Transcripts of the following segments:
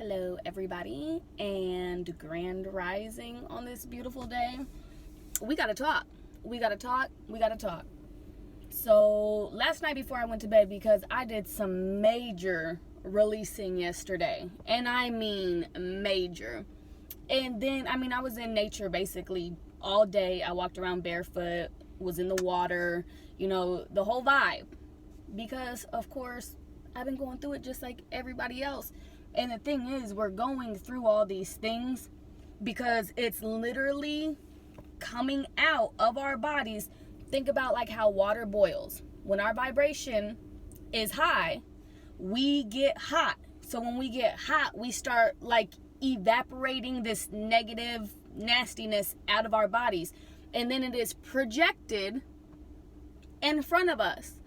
Hello, everybody, and grand rising on this beautiful day. We gotta talk. We gotta talk. We gotta talk. So, last night before I went to bed, because I did some major releasing yesterday, and I mean major. And then, I was in nature basically all day. I walked around barefoot, was in the water, the whole vibe. Because, of course, I've been going through it just like everybody else. And the thing is, we're going through all these things because it's literally coming out of our bodies. Think about like how water boils. When our vibration is high, we get hot. So when we get hot, we start like evaporating this negative nastiness out of our bodies. And then it is projected in front of us.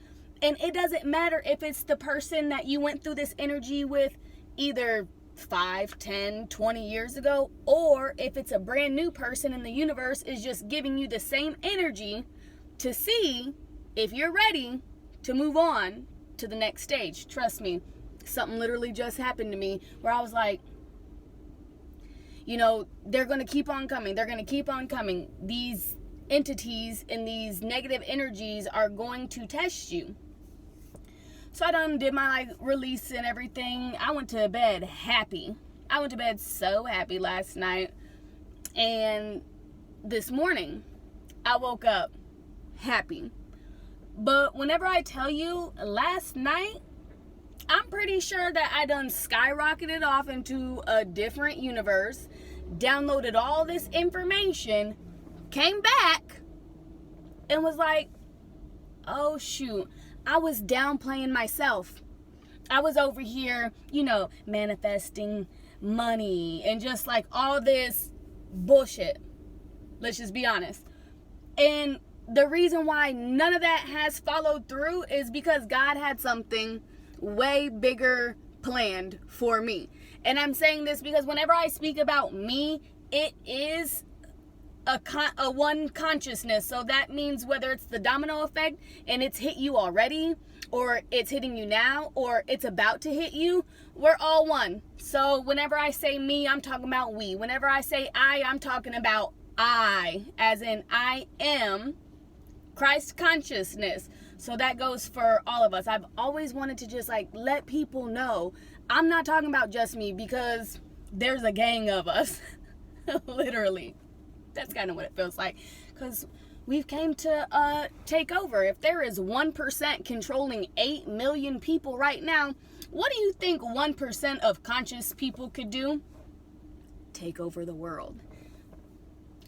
And it doesn't matter if it's the person that you went through this energy with either 5, 10, 20 years ago, or if it's a brand new person and the universe is just giving you the same energy to see if you're ready to move on to the next stage. Trust me, something literally just happened to me where I was like, they're going to keep on coming. They're going to keep on coming. These entities and these negative energies are going to test you. So I done did my release and everything. I went to bed happy. I went to bed so happy last night. And this morning, I woke up happy. But whenever I tell you last night, I'm pretty sure that I done skyrocketed off into a different universe, downloaded all this information, came back, and was like, oh shoot, I was downplaying myself. I was over here, manifesting money and just like all this bullshit. Let's just be honest. And the reason why none of that has followed through is because God had something way bigger planned for me. And I'm saying this because whenever I speak about me, it is a one consciousness. So that means whether it's the domino effect and it's hit you already, or it's hitting you now, or it's about to hit you, we're all one. So whenever I say me, I'm talking about we. Whenever I say I'm talking about I, as in I am Christ consciousness. So that goes for all of us. I've always wanted to just let people know I'm not talking about just me, because there's a gang of us. Literally. That's kind of what it feels like, because we've came to take over. If there is 1% controlling 8 million people right now, what do you think 1% of conscious people could do? Take over the world.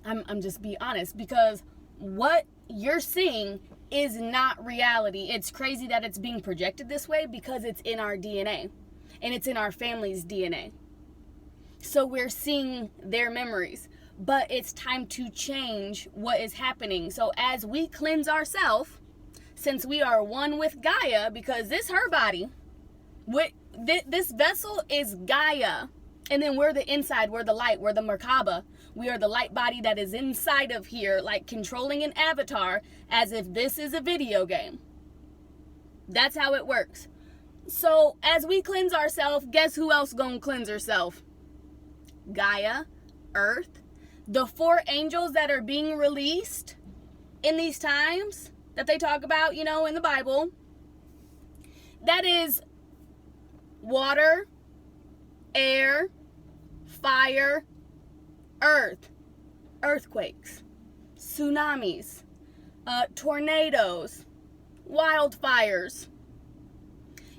I'm just be honest, because what you're seeing is not reality. It's crazy that it's being projected this way because it's in our DNA and it's in our family's DNA. So we're seeing their memories. But it's time to change what is happening. So as we cleanse ourselves, since we are one with Gaia, because this her body, this vessel is Gaia. And then we're the inside, we're the light, we're the Merkaba. We are the light body that is inside of here, like controlling an avatar as if this is a video game. That's how it works. So as we cleanse ourselves, guess who else gonna cleanse herself? Gaia, Earth, the 4 angels that are being released in these times that they talk about, in the Bible. That is water, air, fire, earth, earthquakes, tsunamis, tornadoes, wildfires.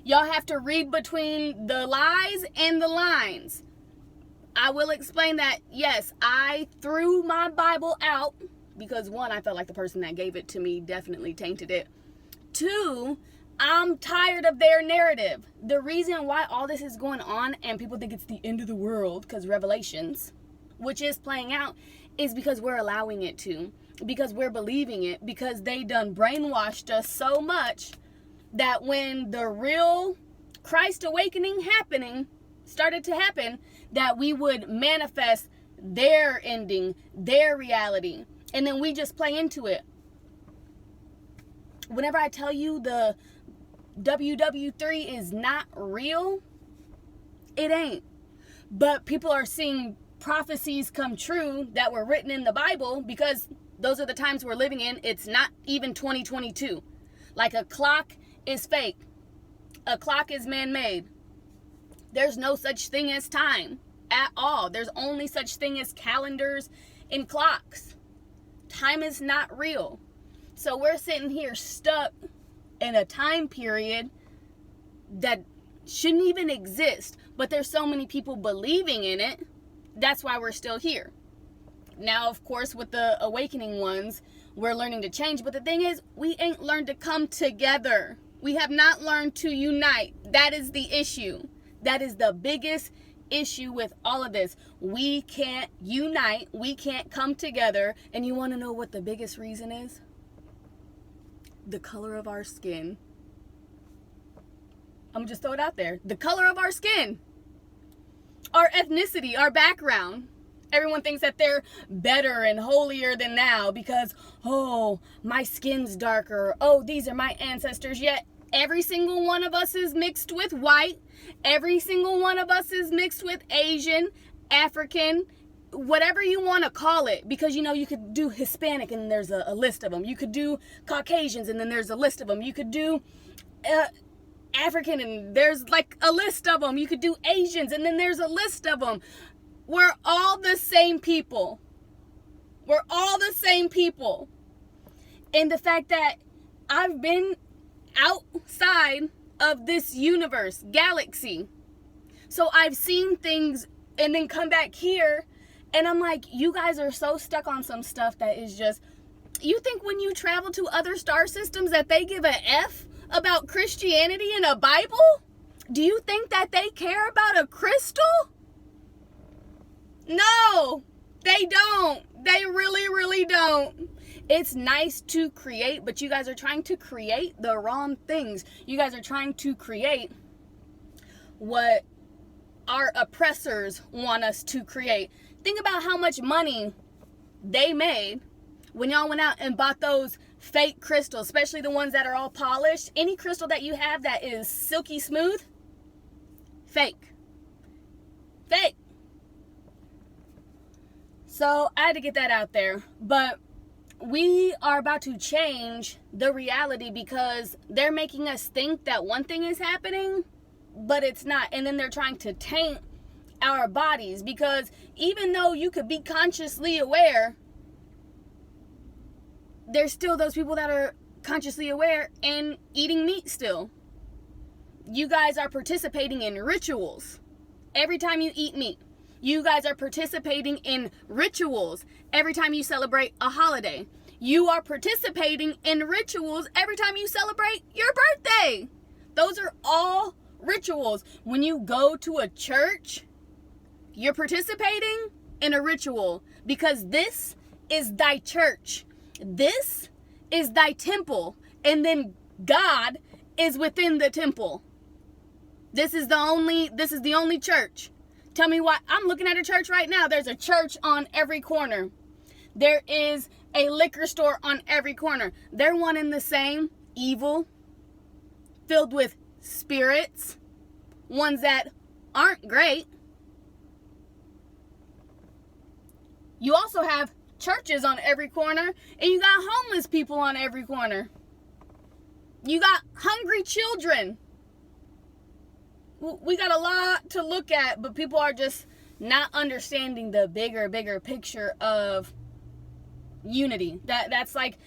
Y'all have to read between the lies and the lines. I will explain that, yes, I threw my Bible out because 1, I felt like the person that gave it to me definitely tainted it. 2, I'm tired of their narrative. The reason why all this is going on and people think it's the end of the world because Revelations, which is playing out, is because we're allowing it to, because we're believing it, because they done brainwashed us so much that when the real Christ awakening started to happen, that we would manifest their ending, their reality. And then we just play into it. Whenever I tell you the WW3 is not real, it ain't. But people are seeing prophecies come true that were written in the Bible, because those are the times we're living in. It's not even 2022. Like, a clock is fake. A clock is man-made. There's no such thing as time at all. There's only such thing as calendars and clocks. Time is not real. So we're sitting here stuck in a time period that shouldn't even exist, but there's so many people believing in it. That's why we're still here. Now, of course, with the awakening ones, we're learning to change. But the thing is, we ain't learned to come together. We have not learned to unite. That is the issue. That is the biggest issue with all of this. We can't unite. We can't come together. And you want to know what the biggest reason is? The color of our skin. I'm just throw it out there. The color of our skin. Our ethnicity, our background. Everyone thinks that they're better and holier than thou because, oh, my skin's darker. Oh, these are my ancestors. Yet every single one of us is mixed with white. Every single one of us is mixed with Asian, African, whatever you want to call it. Because, you know, you could do Hispanic and there's a list of them. You could do Caucasians and then there's a list of them. You could do African and there's like a list of them. You could do Asians and then there's a list of them. We're all the same people. We're all the same people. And the fact that I've been outside of this universe, galaxy. So I've seen things and then come back here and I'm like, you guys are so stuck on some stuff that is just, you think when you travel to other star systems that they give a F about Christianity in a Bible? Do you think that they care about a crystal? No, they don't. They really, really don't. It's nice to create, but you guys are trying to create the wrong things. You guys are trying to create what our oppressors want us to create. Think about how much money they made when y'all went out and bought those fake crystals, especially the ones that are all polished. Any crystal that you have that is silky smooth, fake. Fake. So I had to get that out there. But we are about to change the reality because they're making us think that one thing is happening, but it's not. And then they're trying to taint our bodies, because even though you could be consciously aware, there's still those people that are consciously aware and eating meat still. You guys are participating in rituals every time you eat meat. You guys are participating in rituals every time you celebrate a holiday. You are participating in rituals every time you celebrate your birthday. Those are all rituals. When you go to a church, you're participating in a ritual because this is thy church. This is thy temple. And then God is within the temple. This is the only church. Tell me why. I'm looking at a church right now. There's a church on every corner. There is a liquor store on every corner. They're one and the same. Evil, filled with spirits, ones that aren't great. You also have churches on every corner, and you got homeless people on every corner. You got hungry children. We got a lot to look at, but people are just not understanding the bigger picture of unity. That's like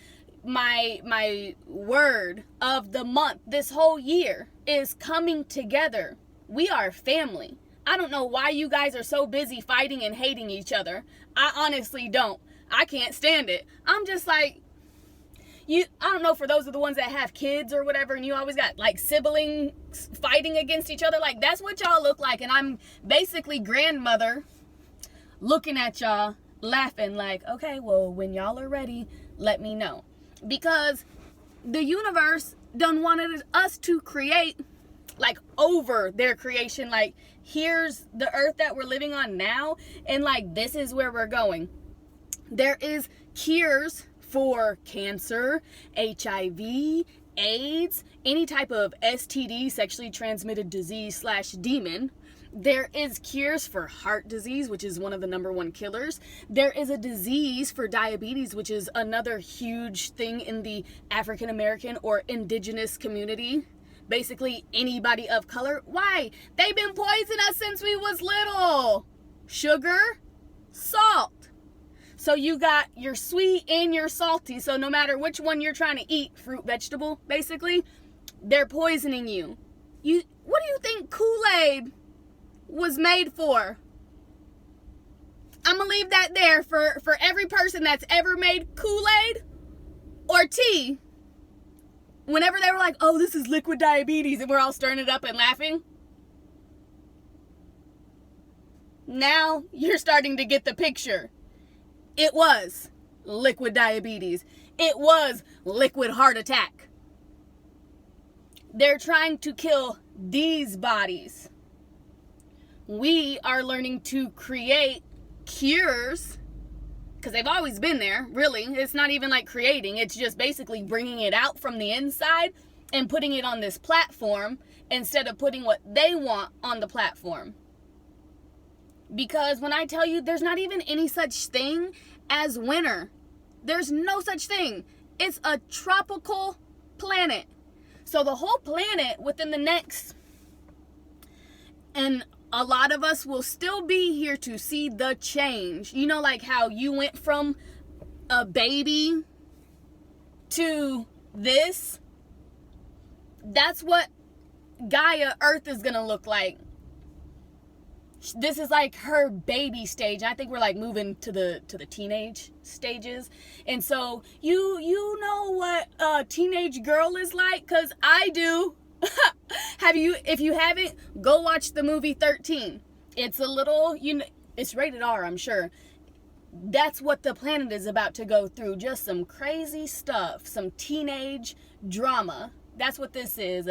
my word of the month. This whole year is coming together. We are family. I don't know why you guys are so busy fighting and hating each other. I honestly don't. I can't stand it. I'm just like, I don't know, for those of the ones that have kids or whatever, and you always got like siblings fighting against each other, like that's what y'all look like. And I'm basically grandmother looking at y'all laughing like, okay, well, when y'all are ready, let me know. Because the universe done wanted us to create like over their creation. Like, here's the earth that we're living on now, and like this is where we're going. There is cures for cancer, HIV, AIDS, any type of STD, sexually transmitted disease / demon. There is cures for heart disease, which is one of the #1 killers. There is a disease for diabetes, which is another huge thing in the African American or indigenous community. Basically, anybody of color. Why? They've been poisoning us since we was little. Sugar, salt. So you got your sweet and your salty. So no matter which one you're trying to eat, fruit, vegetable, basically, they're poisoning you. What do you think Kool-Aid was made for? I'm gonna leave that there for every person that's ever made Kool-Aid or tea. Whenever they were like, oh, this is liquid diabetes, and we're all stirring it up and laughing. Now you're starting to get the picture. It was liquid diabetes. It was liquid heart attack. They're trying to kill these bodies. We are learning to create cures, because they've always been there, really. It's not even like creating. It's just basically bringing it out from the inside and putting it on this platform instead of putting what they want on the platform. Because when I tell you, there's not even any such thing as winter. There's no such thing. It's a tropical planet. So the whole planet within the next, and a lot of us will still be here to see the change. You know, like how you went from a baby to this. That's what Gaia Earth is going to look like. This is like her baby stage. I think we're like moving to the teenage stages. And so you know what a teenage girl is like, cuz I do. If you haven't, go watch the movie 13. It's a little, it's rated R, I'm sure. That's what the planet is about to go through. Just some crazy stuff, some teenage drama. That's what this is.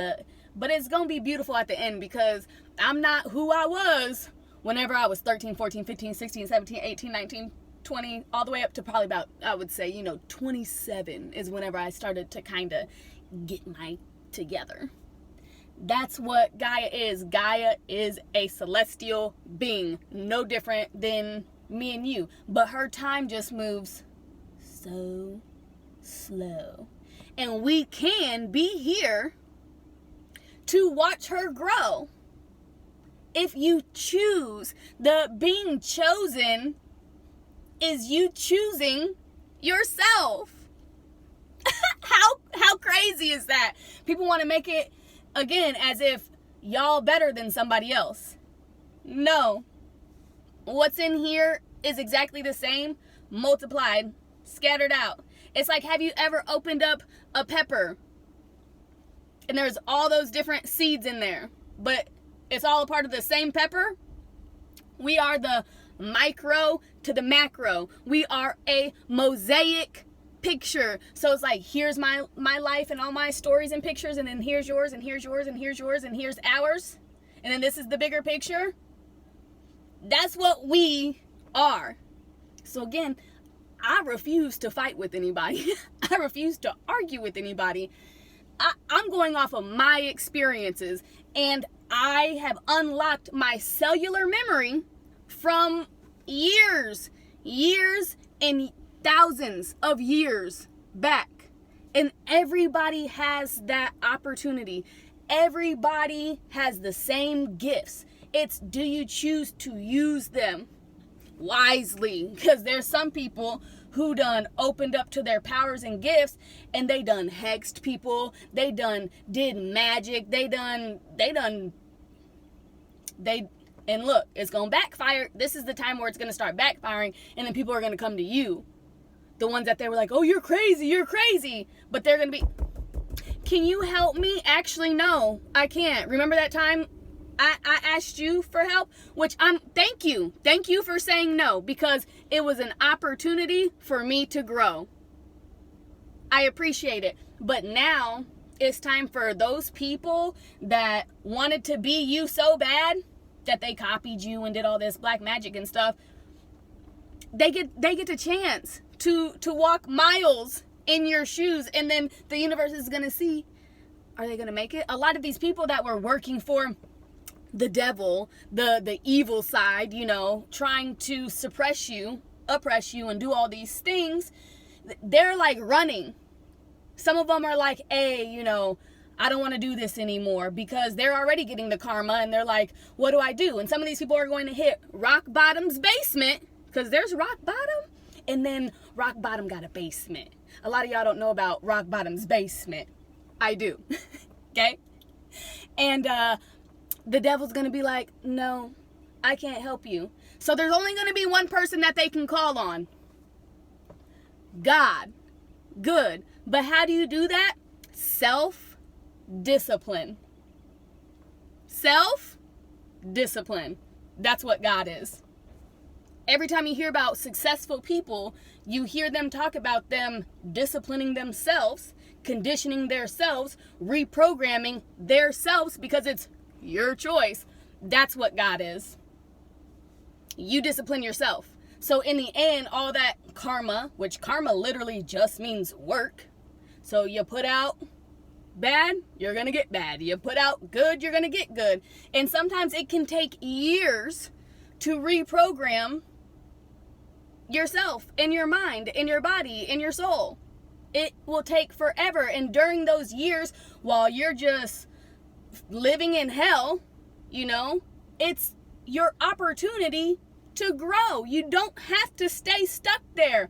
But it's going to be beautiful at the end, because I'm not who I was whenever I was 13, 14, 15, 16, 17, 18, 19, 20, all the way up to probably about, I would say, 27 is whenever I started to kind of get my together. That's what Gaia is. Gaia is a celestial being, no different than me and you. But her time just moves so slow. And we can be here to watch her grow. If you choose, the being chosen is you choosing yourself. How crazy is that? People want to make it, again, as if y'all better than somebody else. No. What's in here is exactly the same, multiplied, scattered out. It's like, have you ever opened up a pepper? And there's all those different seeds in there, but it's all a part of the same pepper. We are the micro to the macro. We are a mosaic picture. So it's like, here's my life and all my stories and pictures, and then here's yours, and here's yours, and here's yours, and here's ours. And then this is the bigger picture. That's what we are. So again, I refuse to fight with anybody. I refuse to argue with anybody. I'm going off of my experiences, and I have unlocked my cellular memory from years and thousands of years back. And everybody has that opportunity. Everybody has the same gifts. It's, do you choose to use them wisely? Because there's some people who done opened up to their powers and gifts, and they done hexed people. They done did magic. And look, it's going to backfire. This is the time where it's going to start backfiring, and then people are going to come to you. The ones that they were like, oh, you're crazy. But they're going to be, can you help me? Actually, no, I can't. Remember that time I asked you for help? Which thank you. Thank you for saying no, because it was an opportunity for me to grow. I appreciate it. But now it's time for those people that wanted to be you so bad that they copied you and did all this black magic and stuff. They get a chance to walk miles in your shoes, and then the universe is going to see Are they going to make it? A lot of these people that were working for the devil, the evil side, you know, trying to suppress you, oppress you, and do all these things, they're like running. Some of them are like, hey, you know, I don't want to do this anymore, because they're already getting the karma, and they're like, what do I do? And some of these people are going to hit rock bottom's basement, because there's rock bottom, and then rock bottom got a basement. A lot of y'all don't know about rock bottom's basement. I do. Okay? And the devil's going to be like, no, I can't help you. So there's only going to be one person that they can call on. God. Good. But how do you do that? Self-discipline. Self-discipline. That's what God is. Every time you hear about successful people, you hear them talk about them disciplining themselves, conditioning themselves, reprogramming themselves, because it's your choice. That's what God is. You discipline yourself. So in the end, all that karma, which karma literally just means work. So you put out bad, you're going to get bad. You put out good, you're going to get good. And sometimes it can take years to reprogram yourself, in your mind, in your body, in your soul. It will take forever. And during those years, while you're just living in hell, you know, it's your opportunity to grow. You don't have to stay stuck there.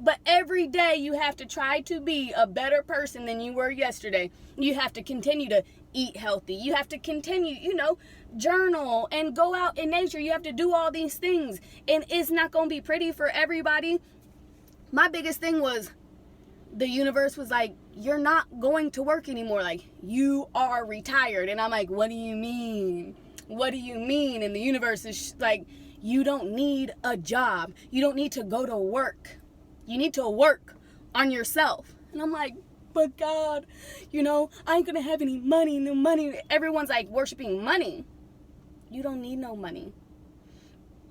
But every day you have to try to be a better person than you were yesterday. You have to continue to eat healthy. You have to continue, you know, journal and go out in nature. You have to do all these things. And it's not going to be pretty for everybody. My biggest thing was, the universe was like, you're not going to work anymore. Like, you are retired. And I'm like, what do you mean? What do you mean? And the universe is like, you don't need a job. You don't need to go to work. You need to work on yourself. And I'm like, but God, you know, I ain't going to have any money, no money. Everyone's like worshiping money. You don't need no money.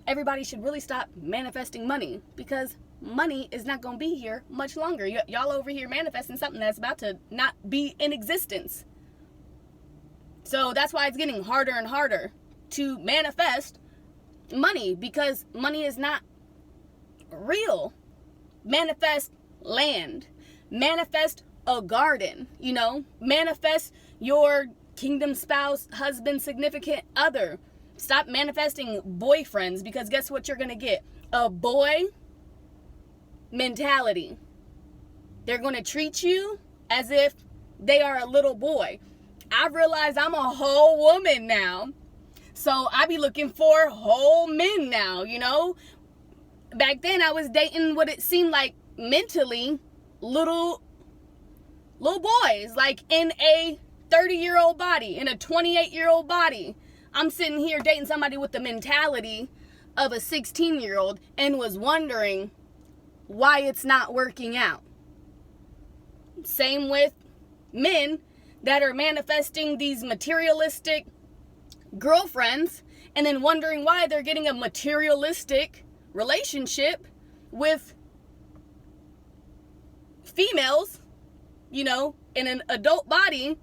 Everybody should really stop manifesting money, because money is not going to be here much longer. Y'all over here manifesting something that's about to not be in existence. So that's why it's getting harder and harder to manifest money, because money is not real. Manifest land. Manifest a garden, you know. Manifest your kingdom spouse, husband, significant other. Stop manifesting boyfriends, because guess what you're going to get? A boy mentality. They're going to treat you as if they are a little boy. I realize I'm a whole woman now. So I be looking for whole men now, you know. Back then I was dating what it seemed like mentally little boys, like in a 30-year-old body, in a 28-year-old body. I'm sitting here dating somebody with the mentality of a 16-year-old and was wondering why it's not working out. Same with men that are manifesting these materialistic girlfriends and then wondering why they're getting a materialistic relationship with females, you know, in an adult body,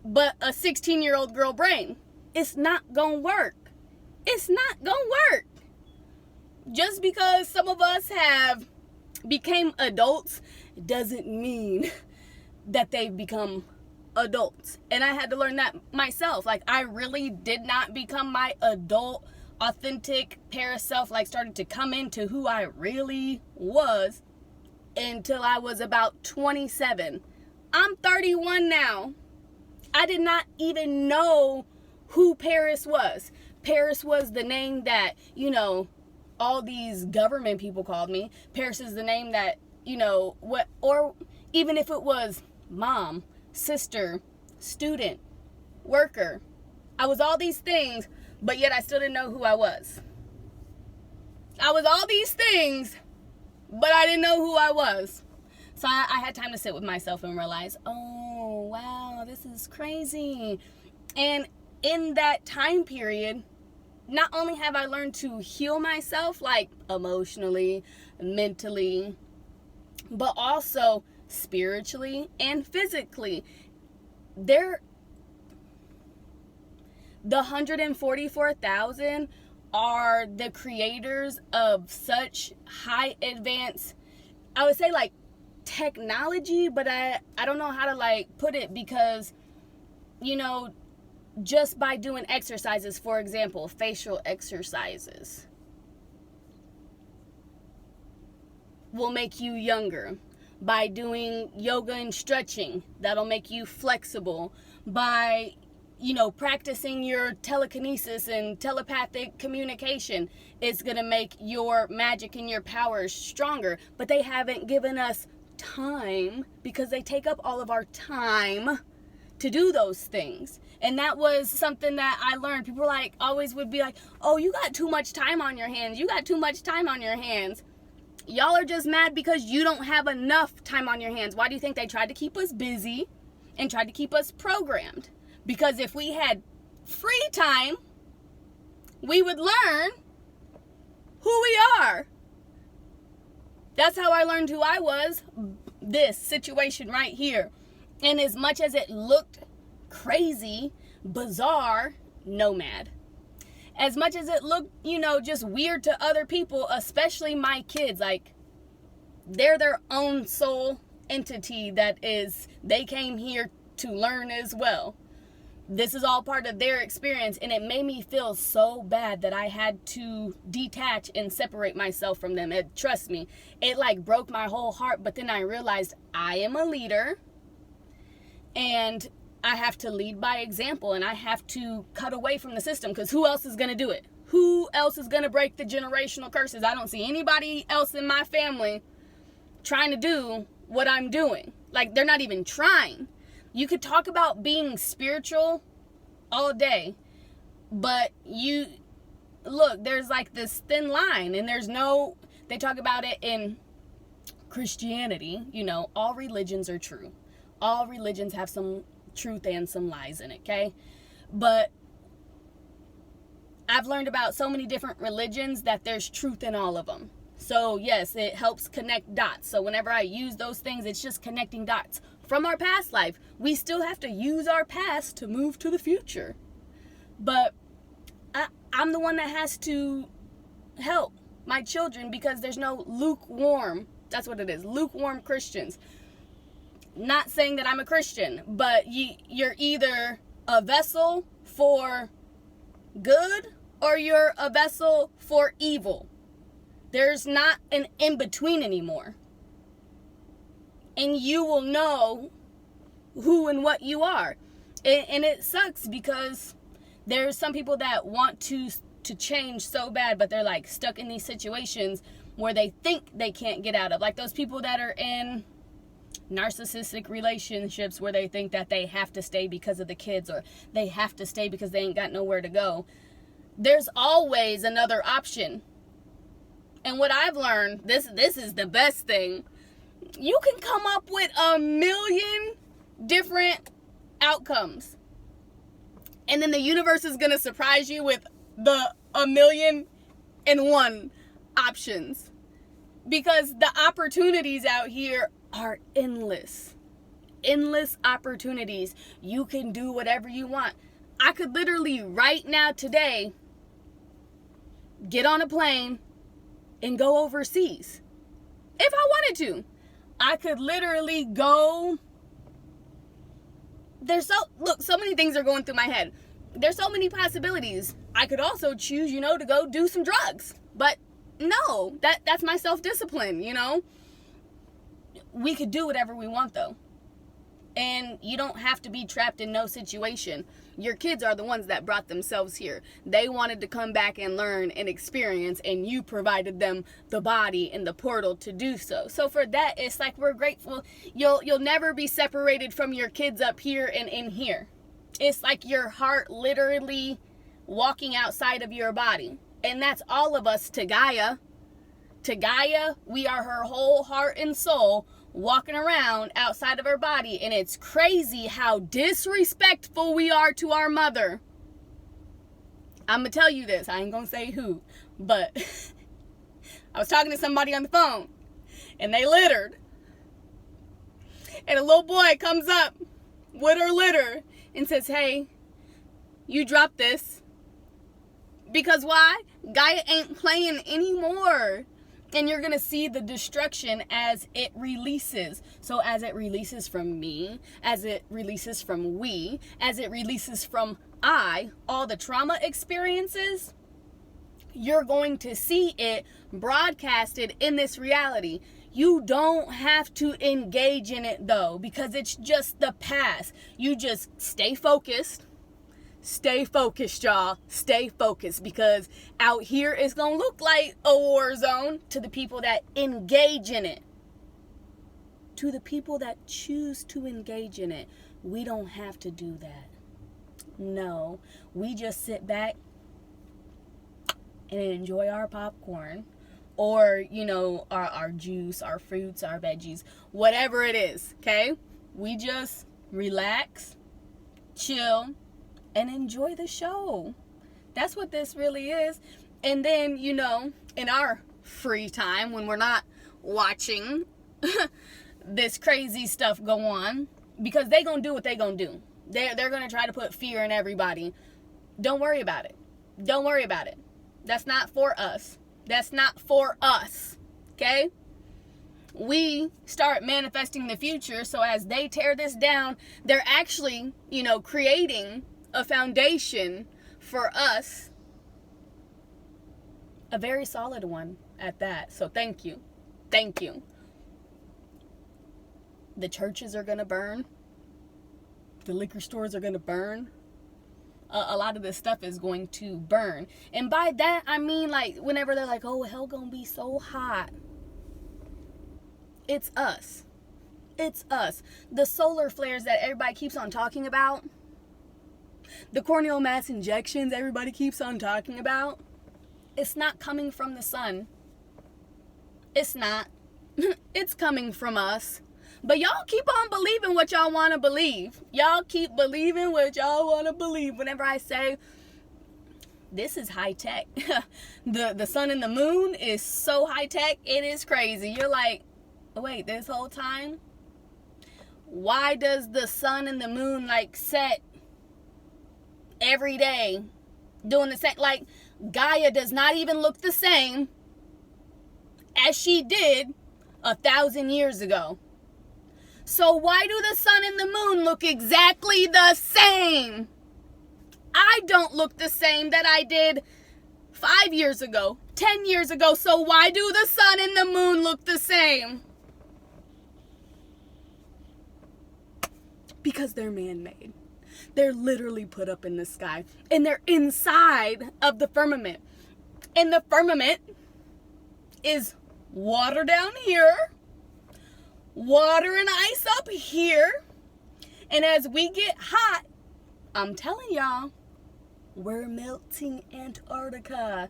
but a 16-year-old girl brain. It's not gonna work. It's not gonna work. Just because some of us have became adults doesn't mean that they've become adults. And I had to learn that myself. Like, I really did not become my adult, authentic Paris self, like started to come into who I really was until I was about 27. I'm 31 now. I did not even know who Paris was. Paris was the name that, you know, all these government people called me. Paris is the name that, you know, what, or even if it was mom, sister, student, worker. I was all these things, but yet I still didn't know who I was. I was all these things, but I didn't know who I was. So I had time to sit with myself and realize, oh, wow, this is crazy. And in that time period, not only have I learned to heal myself, like emotionally, mentally, but also spiritually and physically. the 144,000 are the creators of such high advanced, I would say like technology, but I don't know how to like put it, because, you know, just by doing exercises, for example, facial exercises will make you younger. By doing yoga and stretching, that'll make you flexible. By, you know, practicing your telekinesis and telepathic communication, it's going to make your magic and your powers stronger. But they haven't given us time, because they take up all of our time to do those things. And that was something that I learned. People like always would be like, oh, you got too much time on your hands. You got too much time on your hands. Y'all are just mad because you don't have enough time on your hands. Why do you think they tried to keep us busy and tried to keep us programmed? Because if we had free time, we would learn who we are. That's how I learned who I was. This situation right here. And as much as it looked crazy, bizarre, nomad. As much as it looked, you know, just weird to other people, especially my kids, like, they're their own soul entity that is, they came here to learn as well. This is all part of their experience, and it made me feel so bad that I had to detach and separate myself from them. Trust me, it like broke my whole heart, but then I realized I am a leader, and I have to lead by example, and I have to cut away from the system, because who else is going to do it? Who else is going to break the generational curses? I don't see anybody else in my family trying to do what I'm doing. Like, they're not even trying. You could talk about being spiritual all day, but look, there's like this thin line, and they talk about it in Christianity, you know, all religions are true. All religions have some truth and some lies in it, okay? But I've learned about so many different religions that there's truth in all of them. So yes, it helps connect dots. So whenever I use those things, it's just connecting dots from our past life. We still have to use our past to move to the future. But I'm the one that has to help my children, because there's no lukewarm, that's what it is, lukewarm Christians. Not saying that I'm a Christian, but you're either a vessel for good or you're a vessel for evil. There's not an in-between anymore. And you will know who and what you are. And it sucks, because there's some people that want to change so bad, but they're like stuck in these situations where they think they can't get out of. Like those people that are in narcissistic relationships where they think that they have to stay because of the kids, or they have to stay because they ain't got nowhere to go. There's always another option. And what I've learned, this is the best thing. You can come up with 1,000,000 different outcomes. And then the universe is going to surprise you with the 1,000,001 options. Because the opportunities out here are endless. Endless opportunities. You can do whatever you want. I could literally right now today get on a plane and go overseas. If I wanted to. I could literally go. So many things are going through my head. There's so many possibilities. I could also choose, to go do some drugs. But no, that's my self-discipline, We could do whatever we want, though. And you don't have to be trapped in no situation. Your kids are the ones that brought themselves here. They wanted to come back and learn and experience, and you provided them the body and the portal to do so. So for that, it's like we're grateful. You'll never be separated from your kids up here and in here. It's like your heart literally walking outside of your body. And that's all of us to Gaia. To Gaia, we are her whole heart and soul walking around outside of her body. And it's crazy how disrespectful we are to our mother. I'm going to tell you this. I ain't going to say who. But I was talking to somebody on the phone. And they littered. And a little boy comes up with her litter and says, hey, you dropped this. Because why? Gaia ain't playing anymore. And you're going to see the destruction as it releases. So as it releases from me, as it releases from we, as it releases from I, all the trauma experiences, you're going to see it broadcasted in this reality. You don't have to engage in it though, because it's just the past. You just stay focused. Stay focused, y'all. Stay focused, because out here it's going to look like a war zone to the people that engage in it. To the people that choose to engage in it. We don't have to do that. No, we just sit back and enjoy our popcorn, or, you know, our juice, our fruits, our veggies, whatever it is, okay? We just relax, chill, and enjoy the show. That's what this really is. And then, you know, in our free time, when we're not watching this crazy stuff go on, because they gonna do what they gonna do. They're gonna try to put fear in everybody. Don't worry about it. Don't worry about it. That's not for us. That's not for us. Okay? We start manifesting the future, so as they tear this down, they're actually, you know, creating a foundation for us, a very solid one at that. So thank you. Thank you. The churches are going to burn. The liquor stores are going to burn. A lot of this stuff is going to burn. And by that, I mean, like, whenever they're like, oh, hell gonna be so hot. It's us. It's us. The solar flares that everybody keeps on talking about, the corneal mass injections everybody keeps on talking about, it's not coming from the sun. It's not. It's coming from us. But y'all keep on believing what y'all want to believe. Y'all keep believing what y'all want to believe. Whenever I say, this is high tech. The sun and the moon is so high tech, it is crazy. You're like, wait, this whole time? Why does the sun and the moon like set every day doing the same? Like, Gaia does not even look the same as she did 1,000 years ago. So why do the sun and the moon look exactly the same? I don't look the same that I did 5 years ago, 10 years ago. So why do the sun and the moon look the same? Because they're man-made. They're literally put up in the sky. And they're inside of the firmament. And the firmament is water down here, water and ice up here. And as we get hot, I'm telling y'all, we're melting Antarctica.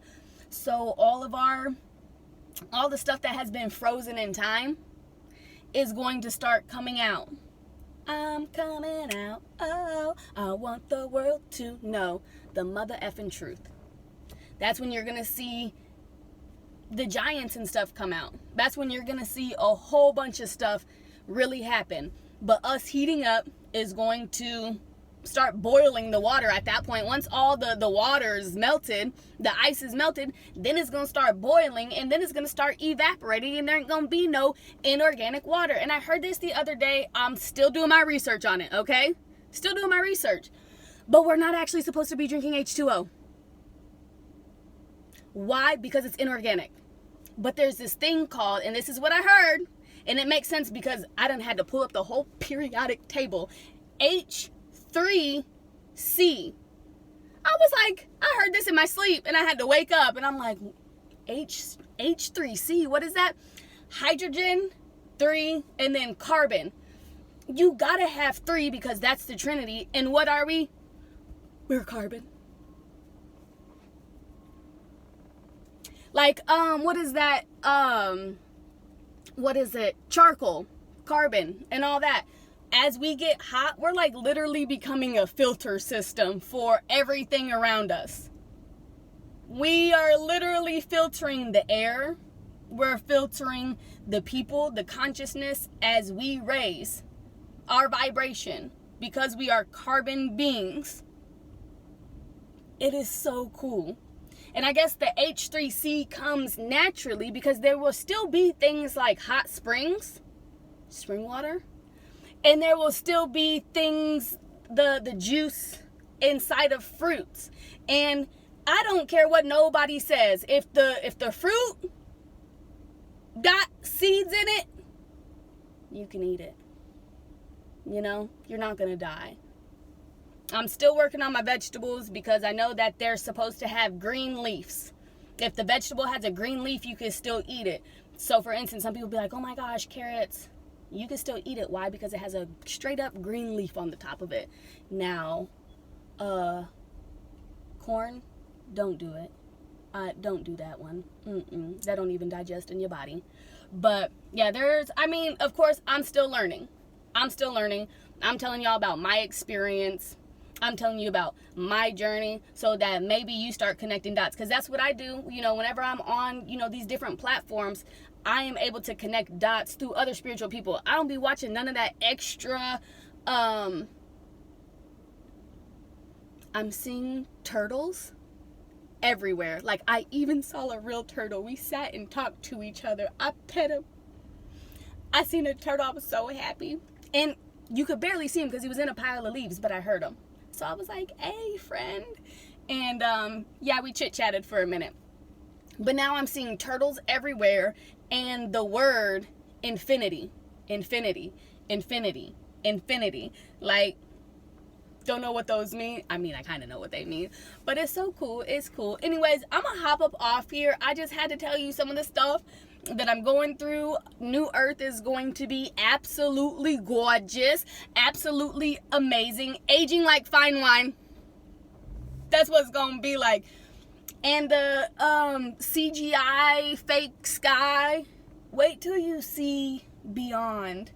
So all the stuff that has been frozen in time is going to start coming out. I'm coming out. Oh, I want the world to know the mother effing truth. That's when you're going to see the giants and stuff come out. That's when you're going to see a whole bunch of stuff really happen. But us heating up is going to start boiling the water at that point. Once all the water is melted, the ice is melted, then it's going to start boiling, and then it's going to start evaporating, and there ain't going to be no inorganic water. And I heard this the other day. I'm still doing my research on it, okay? Still doing my research. But we're not actually supposed to be drinking H2O. Why? Because it's inorganic. But there's this thing called, and this is what I heard, and it makes sense because I done had to pull up the whole periodic table, H3C. I was like, I heard this in my sleep, and I had to wake up, and I'm like, H3C, what is that? Hydrogen, 3, and then carbon. You gotta have 3 because that's the Trinity. And what are we? We're carbon. Like, what is that? What is it? Charcoal, carbon, and all that. As we get hot, we're like literally becoming a filter system for everything around us. We are literally filtering the air. We're filtering the people, the consciousness as we raise our vibration. because we are carbon beings. It is so cool. And I guess the H3C comes naturally because there will still be things like hot springs, spring water, and there will still be things, the juice inside of fruits. And I don't care what nobody says. If the fruit got seeds in it, you can eat it. You know, you're not gonna die. I'm still working on my vegetables because I know that they're supposed to have green leaves. If the vegetable has a green leaf, you can still eat it. So for instance, some people be like, oh my gosh, carrots, you can still eat it. Why? Because it has a straight up green leaf on the top of it. Now, corn, don't do it. Don't do that one. That don't even digest in your body. But yeah, of course, I'm still learning. I'm telling y'all about my experience. I'm telling you about my journey so that maybe you start connecting dots. Because that's what I do. You know, whenever I'm on, these different platforms, I am able to connect dots through other spiritual people. I don't be watching none of that extra. I'm seeing turtles everywhere. Like, I even saw a real turtle. We sat and talked to each other. I pet him. I seen a turtle. I was so happy. And you could barely see him because he was in a pile of leaves, but I heard him. So I was like, hey, friend. And we chit-chatted for a minute. But now I'm seeing turtles everywhere and the word infinity. Like, don't know what those mean. I mean, I kind of know what they mean. But it's so cool. It's cool. Anyways, I'm going to hop up off here. I just had to tell you some of the stuff that I'm going through. New Earth is going to be absolutely gorgeous, absolutely amazing, aging like fine wine. That's what it's gonna be like. And the CGI fake sky, wait till you see beyond.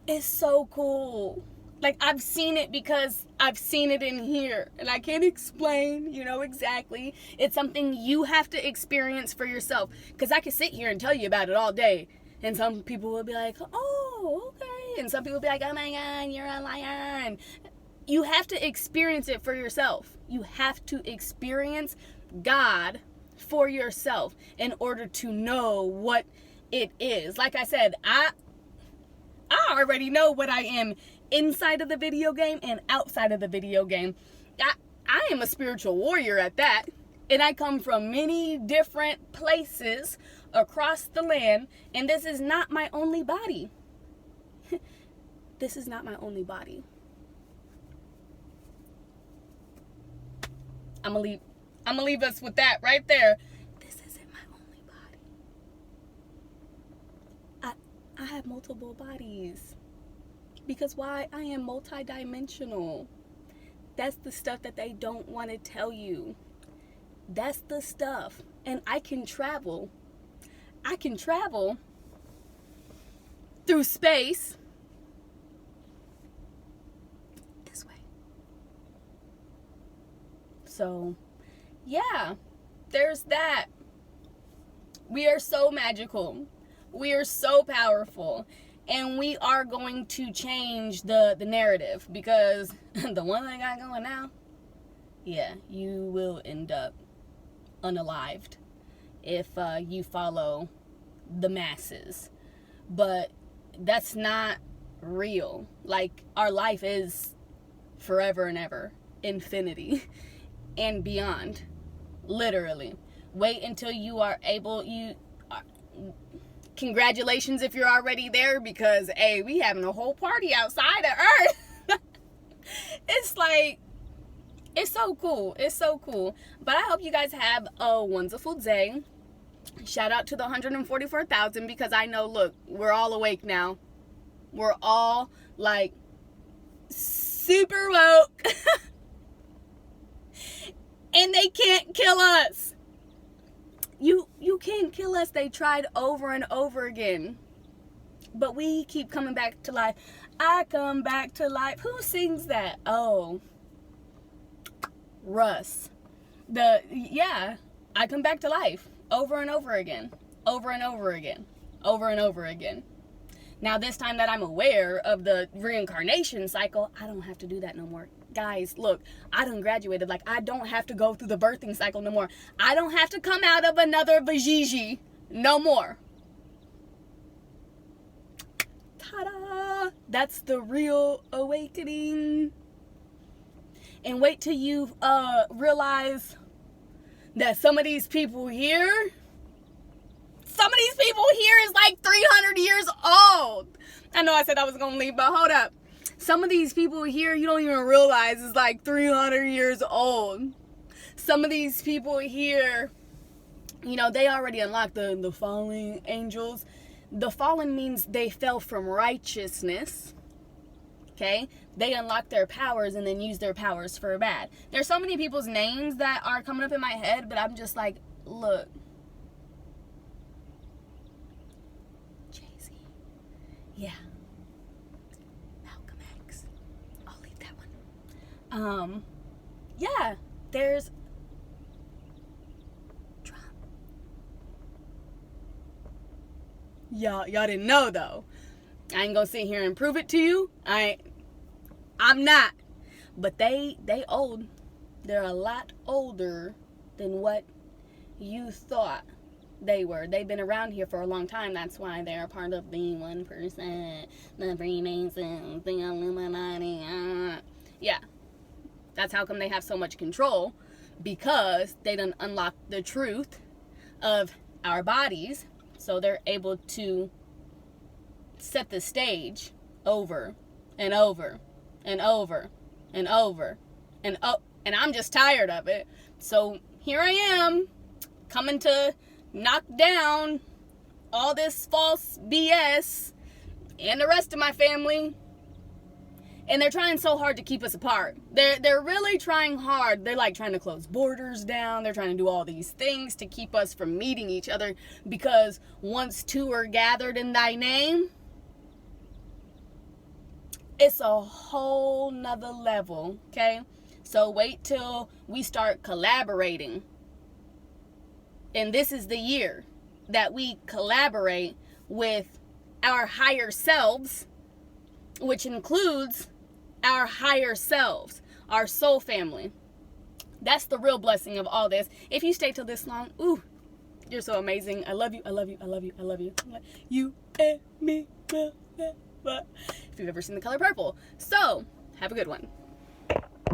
It's so cool. Like, I've seen it because I've seen it in here. And I can't explain, exactly. It's something you have to experience for yourself. Because I can sit here and tell you about it all day. And some people will be like, oh, okay. And some people will be like, oh my God, you're a liar. You have to experience it for yourself. You have to experience God for yourself in order to know what it is. Like I said, I already know what I am inside of the video game and outside of the video game. I am a spiritual warrior at that. And I come from many different places across the land. And this is not my only body. This is not my only body. I'm gonna leave us with that right there. This isn't my only body. I have multiple bodies. Because why? I am multidimensional. That's the stuff that they don't want to tell you. That's the stuff. And I can travel. Through space. This way. So, yeah. There's that. We are so magical. We are so powerful. And we are going to change the narrative, because the one I got going now, yeah, you will end up unalived if you follow the masses. But that's not real. Like, our life is forever and ever, infinity and beyond, literally. Wait until you are able, congratulations if you're already there, because, hey, we having a whole party outside of Earth. It's like, it's so cool. It's so cool. But I hope you guys have a wonderful day. Shout out to the 144,000, because I know, look, we're all awake now. We're all, like, super woke. And they can't kill us. You can't kill us. They tried over and over again. But we keep coming back to life. I come back to life. Who sings that? Oh. Russ. I come back to life. Over and over again. Over and over again. Over and over again. Now, this time that I'm aware of the reincarnation cycle, I don't have to do that no more. Guys, look, I done graduated. Like, I don't have to go through the birthing cycle no more. I don't have to come out of another vajiji no more. Ta-da! That's the real awakening. And wait till you realize that some of these people here is like 300 years old. I know I said I was going to leave, but hold up. Some of these people here, you don't even realize is like 300 years old. Some of these people here, you know, they already unlocked the fallen angels. The fallen means they fell from righteousness. Okay? They unlock their powers and then use their powers for bad. There's so many people's names that are coming up in my head, but I'm just like, look. Jay-Z. Yeah. Malcolm X. I'll leave that one. Yeah. There's Trump. Y'all didn't know, though. I ain't gonna sit here and prove it to you. I'm not. But they old. They're a lot older than what you thought they were. They've been around here for a long time. That's why they're part of the 1%, the Freemasons, the Illuminati. Yeah. That's how come they have so much control. Because they done unlocked the truth of our bodies. So they're able to set the stage over and over and over and over and I'm just tired of it. So here I am, coming to knock down all this false BS and the rest of my family. And they're trying so hard to keep us apart. They're really trying hard. They're like trying to close borders down. They're trying to do all these things to keep us from meeting each other, because once two are gathered in thy name, it's a whole nother level, okay? So wait till we start collaborating. And this is the year that we collaborate with our higher selves, which includes our higher selves, our soul family. That's the real blessing of all this. If you stay till this long, ooh, you're so amazing. I love you, I love you, I love you, I love you. You and me will never. If you've ever seen The Color Purple. So, have a good one.